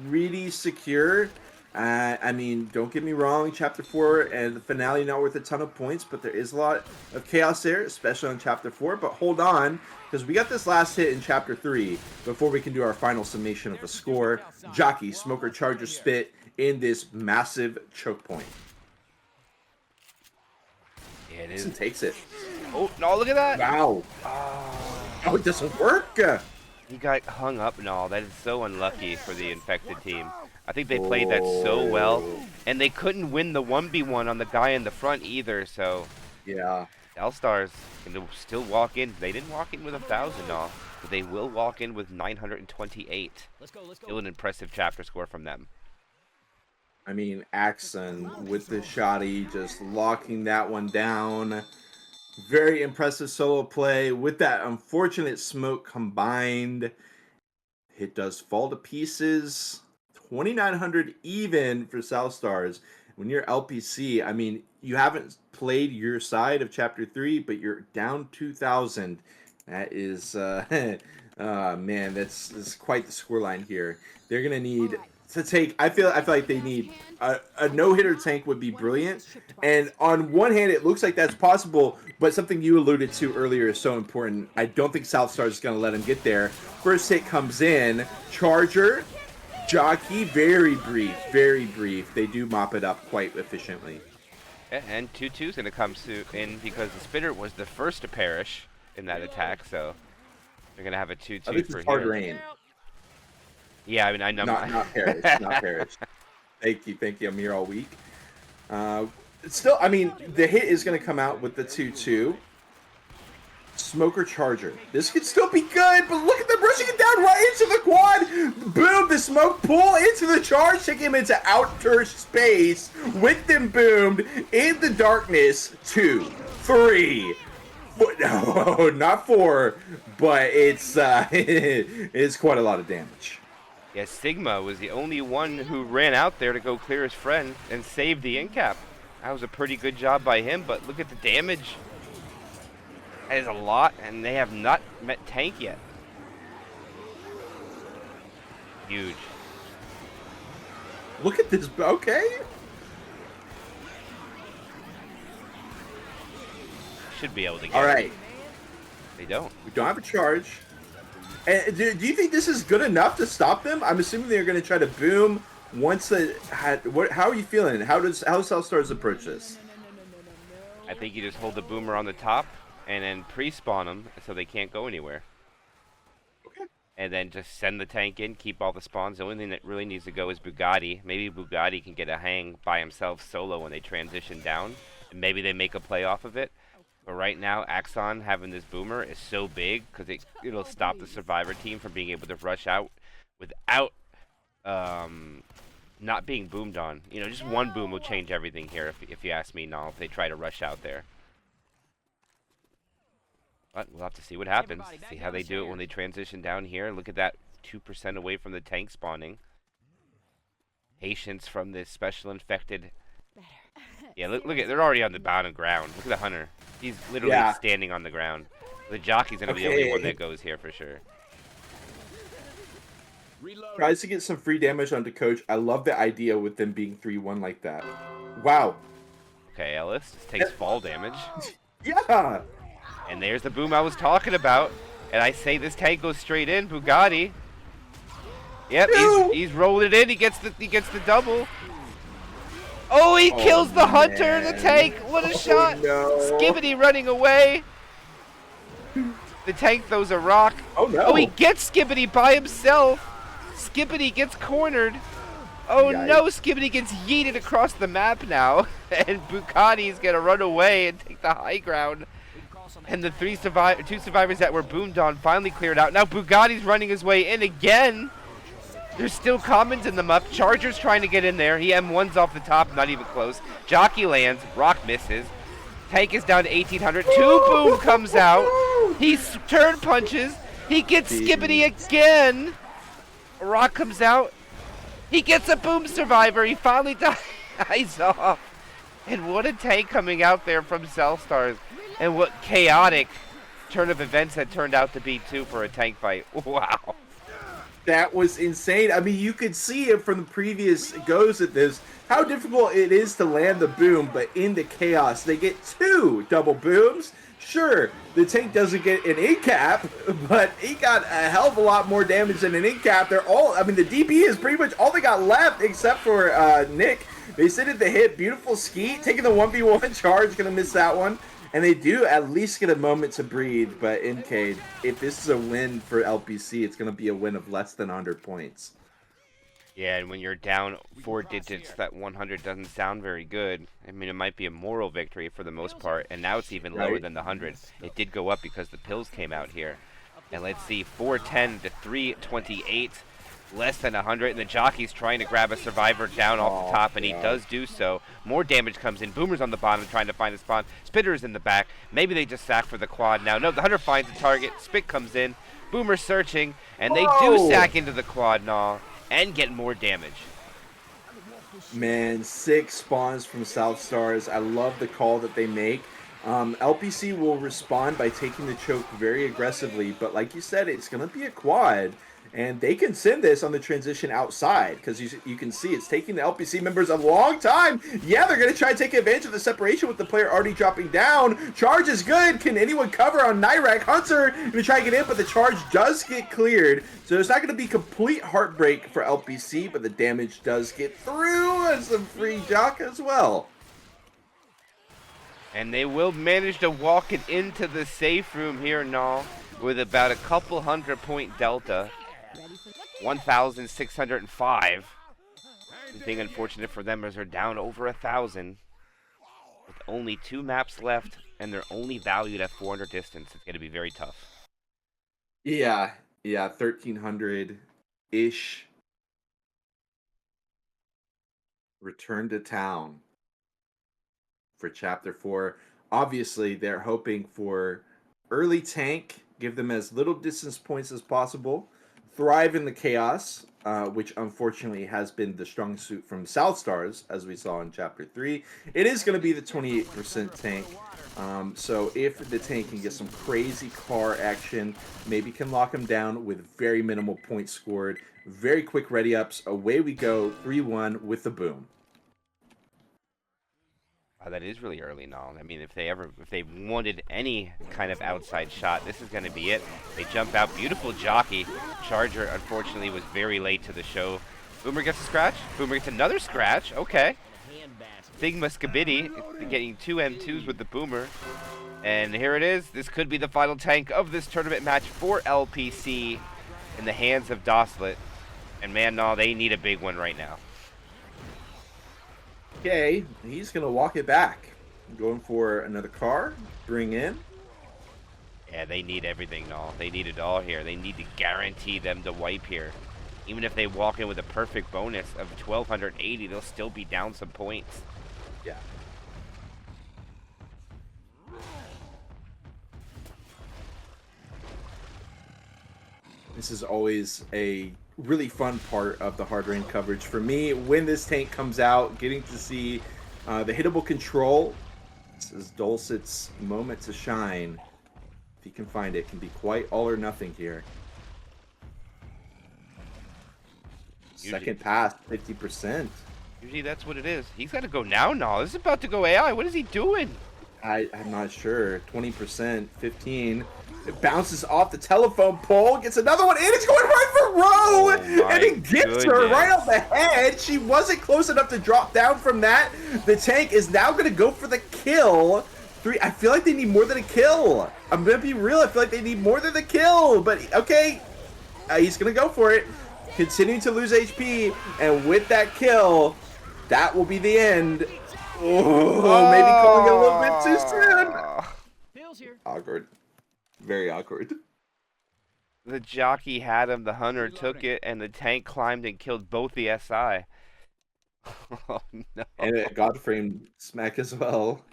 pretty secure. I mean, don't get me wrong, Chapter 4 and the finale not worth a ton of points, but there is a lot of chaos there, especially on Chapter 4. But hold on, because we got this last hit in Chapter 3 before we can do our final summation of the score. Jockey, Smoker, Charger, Spit in this massive choke point. Yeah, it Jason is. takes it. Oh, no, look at that. Wow. Oh, it doesn't work. He got hung up and all. That is so unlucky for the infected team. I think they played that so well. And they couldn't win the 1v1 on the guy in the front either, so... Yeah. All-Stars can still walk in. They didn't walk in with 1,000 all, but they will walk in with 928. Still an impressive chapter score from them. I mean, Axon with the shoddy, just locking that one down. Very impressive solo play with that unfortunate smoke combined. It does fall to pieces. 2,900 even for South Stars. When you're LPC, I mean, you haven't played your side of Chapter 3, but you're down 2,000. That is, man, that's quite the scoreline here. They're going to need to take, I feel like they need a no-hitter tank would be brilliant. And on one hand, it looks like that's possible, but something you alluded to earlier is so important. I don't think South Stars is going to let him get there. First hit comes in, Charger, Jockey, very brief, very brief. They do mop it up quite efficiently. Yeah, and 2-2's going to come in because the Spitter was the first to perish in that attack, so they're going to have a 2-2 I think for it's hard here. rain. Yeah, I mean, I know. Not perish, not perish. Thank you. I'm here all week. Still, I mean, the hit is going to come out with the 2-2. Smoker Charger. This could still be good, but look at them rushing it down right into the quad. Boom, the smoke pull into the charge, taking him into outer space with them boomed in the darkness. 2, 3. No, not 4, but it's it's quite a lot of damage. Yeah, Sigma was the only one who ran out there to go clear his friend and save the in-cap. That was a pretty good job by him, but look at the damage. That is a lot, and they have not met tank yet. Huge. Look at this. Okay. Should be able to get All it. right. They don't. We don't have a charge. And do you think this is good enough to stop them? I'm assuming they're going to try to boom once they had. How are you feeling? How South Stars approach this? I think you just hold the boomer on the top and then pre-spawn them so they can't go anywhere. Okay. And then just send the tank in, keep all the spawns. The only thing that really needs to go is Bugatti. Maybe Bugatti can get a hang by himself solo when they transition down. And maybe they make a play off of it. But right now, Axon having this boomer is so big because it'll stop the Survivor team from being able to rush out without not being boomed on. You know, just one boom will change everything here if you ask me, Nall, if they try to rush out there. But we'll have to see what happens. See how they do it when they transition down here. Look at that, 2% away from the tank spawning. Patience from this special infected. Yeah, look at, they're already on the bottom ground. Look at the hunter. He's literally standing on the ground. The jockey's gonna be the only one that goes here for sure. Tries to get some free damage onto Coach. I love the idea with them being 3-1 like that. Wow. Okay, Ellis just takes fall damage. Yeah. And there's the boom I was talking about. And I say this tank goes straight in. Bugatti. Yep, he's rolling it in. He gets the double. Oh, he kills the hunter, the tank. What a shot. No. Skibbity running away. The tank throws a rock. Oh, no. Oh, he gets Skibbity by himself. Skibbity gets cornered. Oh, Yikes. no. Skibbity gets yeeted across the map now. And Bugatti's going to run away and take the high ground. And the two survivors that were boomed on finally cleared out. Now Bugatti's running his way in again. There's still commons in the muck. Charger's trying to get in there. He M1's off the top, not even close. Jockey lands, Rock misses. Tank is down to 1,800. Boom comes out. He turn punches. He gets Skibbity again. Rock comes out. He gets a boom survivor. He finally dies off. And what a tank coming out there from South Stars. And what chaotic turn of events that turned out to be too for a tank fight. Wow. That was insane. I mean, you could see it from the previous goes at this, how difficult it is to land the boom, but in the chaos, they get 2 double booms. Sure, the tank doesn't get an in-cap, but he got a hell of a lot more damage than an in-cap. They're all, I mean, the DP is pretty much all they got left except for Nick. They sit at the hit, beautiful skeet, taking the 1v1 charge, gonna miss that one. And they do at least get a moment to breathe, but MK, if this is a win for LPC, it's gonna be a win of less than 100 points. Yeah, and when you're down 4 digits, that 100 doesn't sound very good. I mean, it might be a moral victory for the most part, and now it's even lower than the 100. It did go up because the pills came out here. And let's see, 410 to 328, less than 100, and the jockey's trying to grab a survivor down off the top, and he does do so. More damage comes in. Boomer's on the bottom trying to find a spawn. Spitter's in the back. Maybe they just sack for the quad now. No, the 100 finds the target. Spit comes in. Boomer searching, and they do sack into the quad now. And get more damage. Man, 6 spawns from South Stars. I love the call that they make. LPC will respond by taking the choke very aggressively, but like you said, it's going to be a quad. And they can send this on the transition outside because you can see it's taking the LPC members a long time. Yeah, they're going to try to take advantage of the separation with the player already dropping down. Charge is good. Can anyone cover on Nyrek? Hunter going to try to get in, but the charge does get cleared. So it's not going to be complete heartbreak for LPC, but the damage does get through and some free jock as well. And they will manage to walk it into the safe room here, Null, with about a couple 100-point delta. 1,605. The thing unfortunate for them is they're down over 1,000. With only 2 maps left, and they're only valued at 400 distance. It's going to be very tough. Yeah, 1,300-ish. Return to town for Chapter 4. Obviously, they're hoping for early tank, give them as little distance points as possible, thrive in the chaos, which unfortunately has been the strong suit from South Stars, as we saw in Chapter 3. It is going to be the 28% tank. So if the tank can get some crazy car action, maybe can lock him down with very minimal points scored, very quick ready ups, away we go, 3-1 with the boom. That is really early now. I mean, if they wanted any kind of outside shot, this is going to be it. They jump out. Beautiful jockey. Charger, unfortunately, was very late to the show. Boomer gets a scratch. Boomer gets another scratch. Okay. Sigma Skibidi getting 2 M2s with the Boomer. And here it is. This could be the final tank of this tournament match for LPC in the hands of Doslet. And man, no, they need a big one right now. Okay, he's going to walk it back. Going for another car, bring in. Yeah, they need everything, no. They need it all here. They need to guarantee them to wipe here. Even if they walk in with a perfect bonus of 1,280, they'll still be down some points. Yeah. This is always a really fun part of the hard rain coverage for me. When this tank comes out, getting to see the hittable control. This is Dulcet's moment to shine. If he can find it, can be quite all or nothing here. Second pass, 50%. Usually that's what it is. He's got to go now, no. This is about to go AI. What is he doing? I'm not sure. 20%, 15. It bounces off the telephone pole, gets another one in. It's going right for Roe, and it gets her right off the head. She wasn't close enough to drop down from that. The tank is now going to go for the kill. I feel like they need more than a kill. I'm going to be real. I feel like they need more than the kill. But, okay, he's going to go for it. Continuing to lose HP, and with that kill, that will be the end. Oh, maybe calling it a little bit too soon. Awkward. Very awkward. The jockey had him, the hunter took it, and the tank climbed and killed both the SI. Oh, no. And a Godframe smack as well.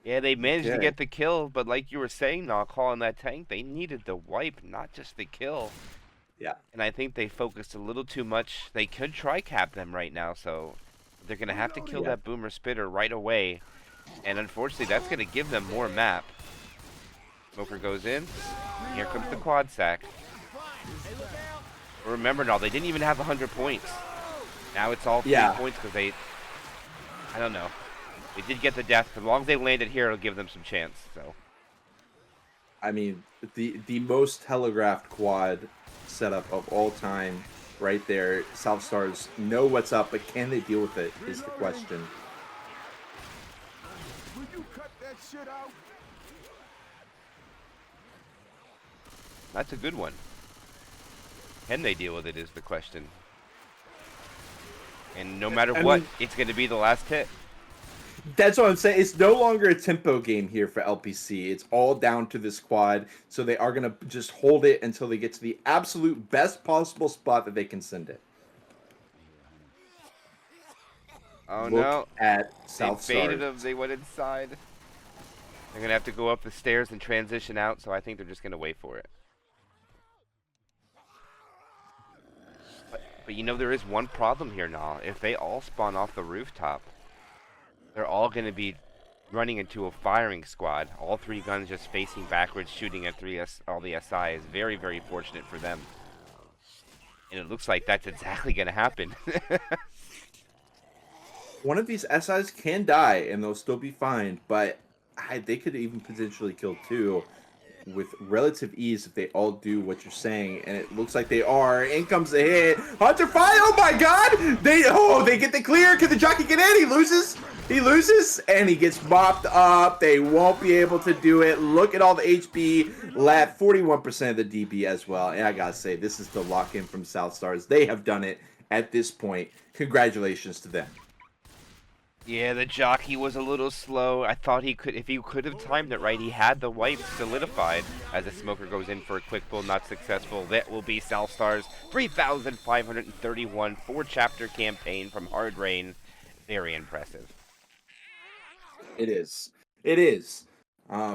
Yeah, they managed to get the kill, but like you were saying, not calling that tank, they needed the wipe, not just the kill. Yeah. And I think they focused a little too much. They could try cap them right now, so they're going to have to kill that Boomer Spitter right away. And unfortunately, that's going to give them more map. Smoker goes in. Here comes the quad sack. Remember, now they didn't even have 100 points. Now it's all 3 points because they... I don't know. They did get the death. As long as they landed here, it'll give them some chance. So I mean, the most telegraphed quad setup of all time, right there. South Stars know what's up, but can they deal with it? Is the question. Will you cut that shit out? That's a good one. Can they deal with it is the question. And no matter what, it's going to be the last hit. That's what I'm saying. It's no longer a tempo game here for LPC. It's all down to this quad. So they are going to just hold it until they get to the absolute best possible spot that they can send it. Oh, Look no. at They South baited Stars. them. They went inside. They're going to have to go up the stairs and transition out, so I think they're just going to wait for it. But you know, there is one problem here, Nah. If they all spawn off the rooftop, they're all going to be running into a firing squad. All three guns just facing backwards, shooting at all the SI is very, very fortunate for them. And it looks like that's exactly going to happen. One of these SIs can die, and they'll still be fine, but they could even potentially kill two with relative ease if they all do what you're saying, and it looks like they are. In comes the hit. Hunter fire! Oh my god! They get the clear. Can the jockey get in? He loses, and he gets mopped up. They won't be able to do it. Look at all the HP left. 41% of the DB as well. And I gotta say, this is the lock-in from South Stars. They have done it at this point. Congratulations to them. Yeah, the jockey was a little slow. I thought he could, if he could have timed it right, he had the wipe solidified. As the smoker goes in for a quick pull, not successful. That will be South Stars 3,531 4-chapter campaign from Hard Rain. Very impressive. It is. It is.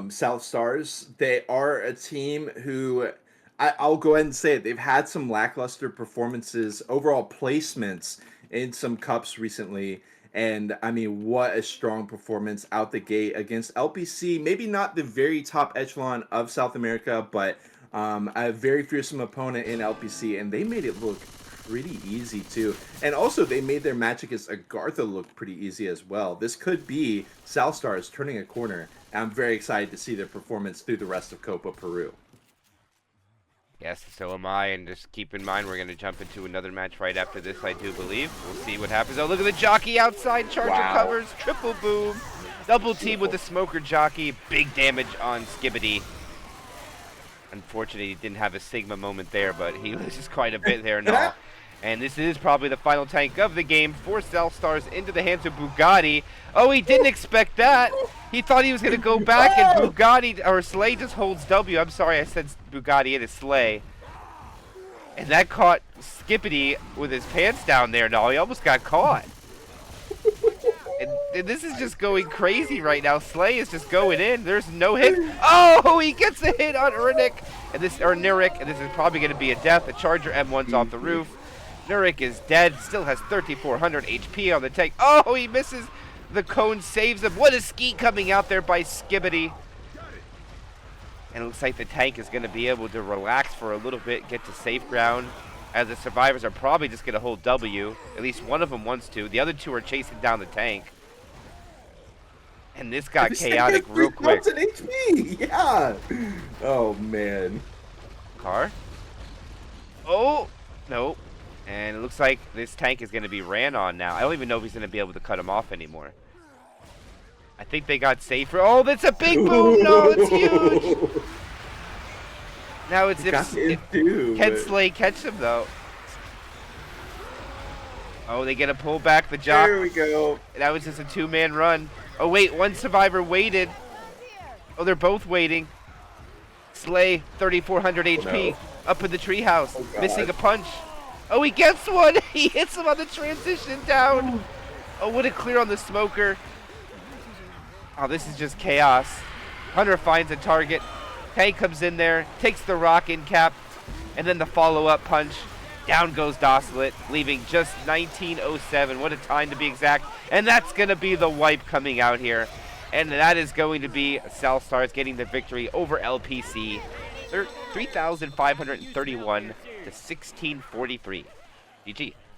South Stars, they are a team who, I'll go ahead and say it, they've had some lackluster performances, overall placements in some cups recently. And I mean, what a strong performance out the gate against LPC. Maybe not the very top echelon of South America, but a very fearsome opponent in LPC, and they made it look pretty easy too. And also, they made their match against Agartha look pretty easy as well. This could be South Stars turning a corner. And I'm very excited to see their performance through the rest of Copa Peru. Yes, so am I, and just keep in mind we're going to jump into another match right after this, I do believe. We'll see what happens. Oh, look at the jockey outside. Charger covers. Triple boom. Double team with the smoker jockey. Big damage on Skibbity. Unfortunately, he didn't have a Sigma moment there, but he loses quite a bit there now. And this is probably the final tank of the game for South Stars into the hands of Bugatti. Oh, he didn't expect that. He thought he was going to go back, and Bugatti, or Slay just holds W. I'm sorry, I said Bugatti, it is Slay. And that caught Skippity with his pants down there. No, he almost got caught. And this is just going crazy right now. Slay is just going in. There's no hit. Oh, he gets a hit on Nirik, and this is probably going to be a death. The Charger M1's off the roof. Nirik is dead. Still has 3,400 HP on the tank. Oh, he misses. The cone saves him. What a ski coming out there by Skibbity. And it looks like the tank is going to be able to relax for a little bit, get to safe ground, as the survivors are probably just going to hold W. At least one of them wants to. The other two are chasing down the tank. And this got chaotic real quick. HP. Yeah. Oh, man. Car? Oh, no. And it looks like this tank is going to be ran on now. I don't even know if he's going to be able to cut him off anymore. I think they got safer. Oh, that's a big boom. No, it's huge. Now it's can Slay catch him, though. Oh, they get a pull back. The jock. There we go. That was just a two-man run. Oh, wait. One survivor waited. Oh, they're both waiting. Slay, 3,400 HP. Up in the treehouse. Missing a punch. Oh, he gets one. He hits him on the transition down. Oh, what a clear on the smoker. Oh, this is just chaos. Hunter finds a target. Tank comes in there, takes the rock in cap, and then the follow-up punch. Down goes Doslet, leaving just 1907. What a time to be exact. And that's going to be the wipe coming out here. And that is going to be South Stars getting the victory over LPC. 3,531 to 1,643. GG.